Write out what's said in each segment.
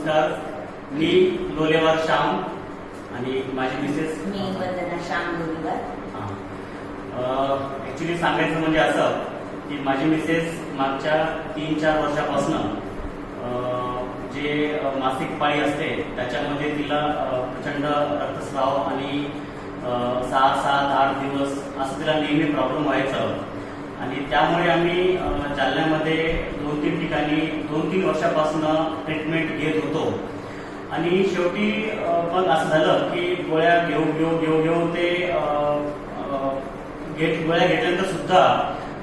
नमस्कार, मी लोलेवार श्याम आणि माझी मिसेस मी वंदना श्याम लोलेवार. ऍक्च्युली सांगायचं म्हणजे असं की माझी मिसेस मागच्या 3-4 वर्षापासून जे मासिक पाळी असते त्याच्यामध्ये तिला प्रचंड रक्तस्राव आणि 6-7-8 दिवस असं तिला नेहमी प्रॉब्लेम व्हायचं आणि त्यामुळे आम्ही जालन्यामध्ये 2-3 ठिकाणी 2-3 वर्षापासून ट्रीटमेंट घेत होतो आणि शेवटी मग असं झालं की गोळ्या घेऊ ते गोळ्या घेतल्यानंतर सुद्धा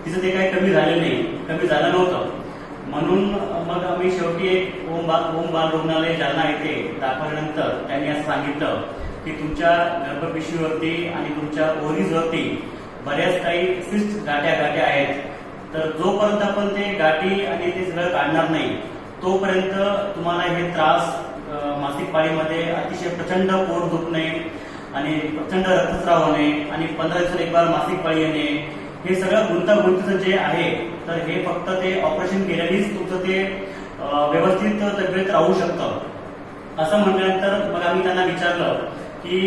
तिचं ते काही कमी झालं नव्हतं. म्हणून मग आम्ही शेवटी एक ओम बाल रुग्णालय जालना येथे दाखवल्यानंतर त्यांनी असं सांगितलं की तुमच्या गर्भपिशवीवरती आणि तुमच्या ओव्हरीजवरती बऱ्याच काही सिस्ट गाठ्या आहेत, तर जोपर्यंत आपण ते गाठी आणि ते सगळं काढणार नाही तोपर्यंत तुम्हाला हे त्रास मासिक पाळीमध्ये अतिशय प्रचंड पोट दुखणे आणि प्रचंड रक्तस्राव होणे आणि 15 दिवसांनी एक बार मासिक पाळी येणे, हे सगळं गुंतागुंतीचं जे आहे, तर हे फक्त ते ऑपरेशन केल्यानेच तुमचं ते व्यवस्थित तब्येत राहू शकतं. असं म्हटल्यानंतर मग आम्ही त्यांना विचारलं की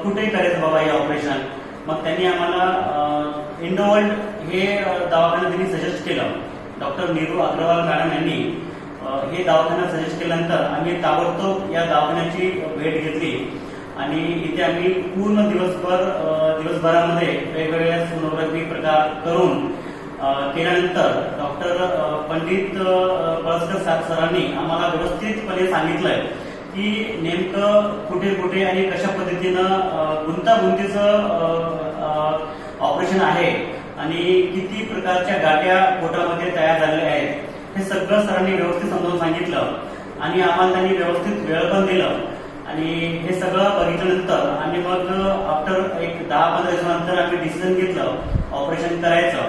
कुठे करायचं बाबा हे ऑपरेशन. मग त्यांनी आम्हाला इंडोवर्ल्ड हे दवाखाना त्यांनी सजेस्ट केलं. डॉक्टर नीरू अग्रवाल मॅडम यांनी हे दवाखाना सजेस्ट केल्यानंतर आम्ही ताबडतोब या दवाखान्याची भेट घेतली आणि इथे आम्ही पूर्ण दिवसभरामध्ये वेगवेगळ्या सोनोग्राफी प्रकार करून केल्यानंतर डॉक्टर पंडित पळसकर सरांनी आम्हाला व्यवस्थितपणे सांगितलंय की नेमकं कुठे आणि कशा पद्धतीनं गुंतागुंतीचं ऑपरेशन आहे आणि किती प्रकारच्या गाठ्या पोटामध्ये तयार झालेल्या आहेत, हे सगळं सरांनी व्यवस्थित समजावून सांगितलं आणि आम्हाला त्यांनी व्यवस्थित वेळ पण दिलं आणि हे सगळं बघितल्यानंतर आम्ही मग आफ्टर एक 10-15 दिवसानंतर आम्ही डिसिजन घेतलं ऑपरेशन करायचं.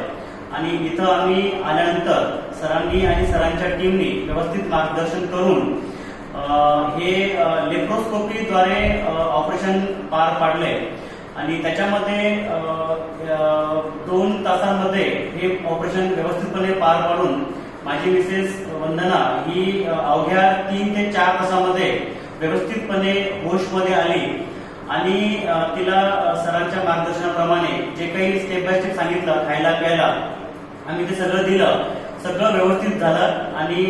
आणि इथं आम्ही आल्यानंतर सरांनी आणि सरांच्या टीमनी व्यवस्थित मार्गदर्शन करून हे लेप्रोस्कोपीद्वारे ऑपरेशन पार पाडले आणि त्याच्यामध्ये 2 तासांमध्ये हे ऑपरेशन व्यवस्थितपणे पार पाडून माझी मिसेस वंदना ही अवघ्या 3 ते 4 तासामध्ये व्यवस्थितपणे होशमध्ये आली आणि तिला सरांच्या मार्गदर्शनाप्रमाणे जे काही स्टेप बाय स्टेप सांगितलं खायला प्यायला आम्ही ते सगळं दिलं, सगळं व्यवस्थित झालं आणि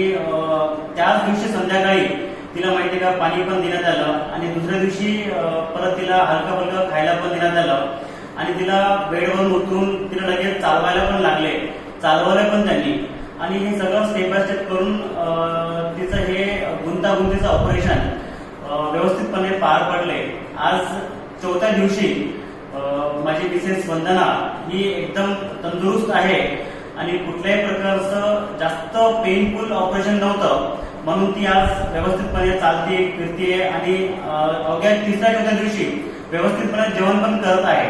त्याच दिवशी संध्याकाळी तिला माहिती का पाणी पण देण्यात आलं आणि दुसऱ्या दिवशी परत तिला हलकं फुलकं खायला पण देण्यात आलं आणि तिला बेडवरून उतरून तिला लगेच चालवायला पण लागले, चालवलं पण त्यांनी आणि हे सगळं स्टेप बाय स्टेप करून तिचं हे गुंतागुंतीचं ऑपरेशन व्यवस्थितपणे पार पडले. आज 4थ्या दिवशी माझी मिसेस वंदना ही एकदम तंदुरुस्त आहे आणि कुठल्याही प्रकारचं जास्त पेनफुल ऑपरेशन नव्हतं म्हणून ती आज व्यवस्थितपणे चालते फिरते आणि अवघ्या 3-4 दिवशी व्यवस्थितपणे जेवण पण करत आहे.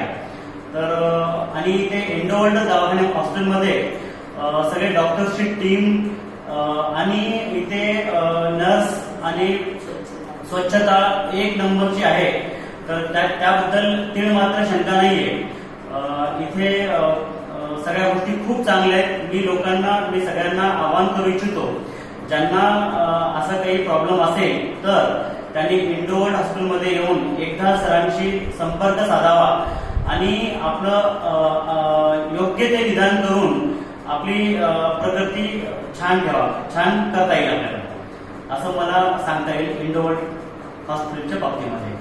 तर आणि इथे इंडोवर्ल्ड दवाखान्या हॉस्पिटलमध्ये सगळे डॉक्टर्सची टीम आणि इथे नर्स आणि स्वच्छता 1 नंबरची आहे, तर त्याबद्दल तीळ मात्र शंका नाहीये. इथे सगळ्या गोष्टी खूप चांगल्या आहेत. मी सगळ्यांना आवाहन करू इच्छितो, ज्यांना असा काही प्रॉब्लेम असेल तर त्यांनी इंडोवर्ल्ड हॉस्पिटलमध्ये येऊन एकदा सरांशी संपर्क साधावा आणि आपलं योग्य ते निदान करून आपली प्रगती छान करता येईल आपल्याला, असं मला सांगता येईल इंडोवर्ल्ड हॉस्पिटलच्या बाबतीमध्ये.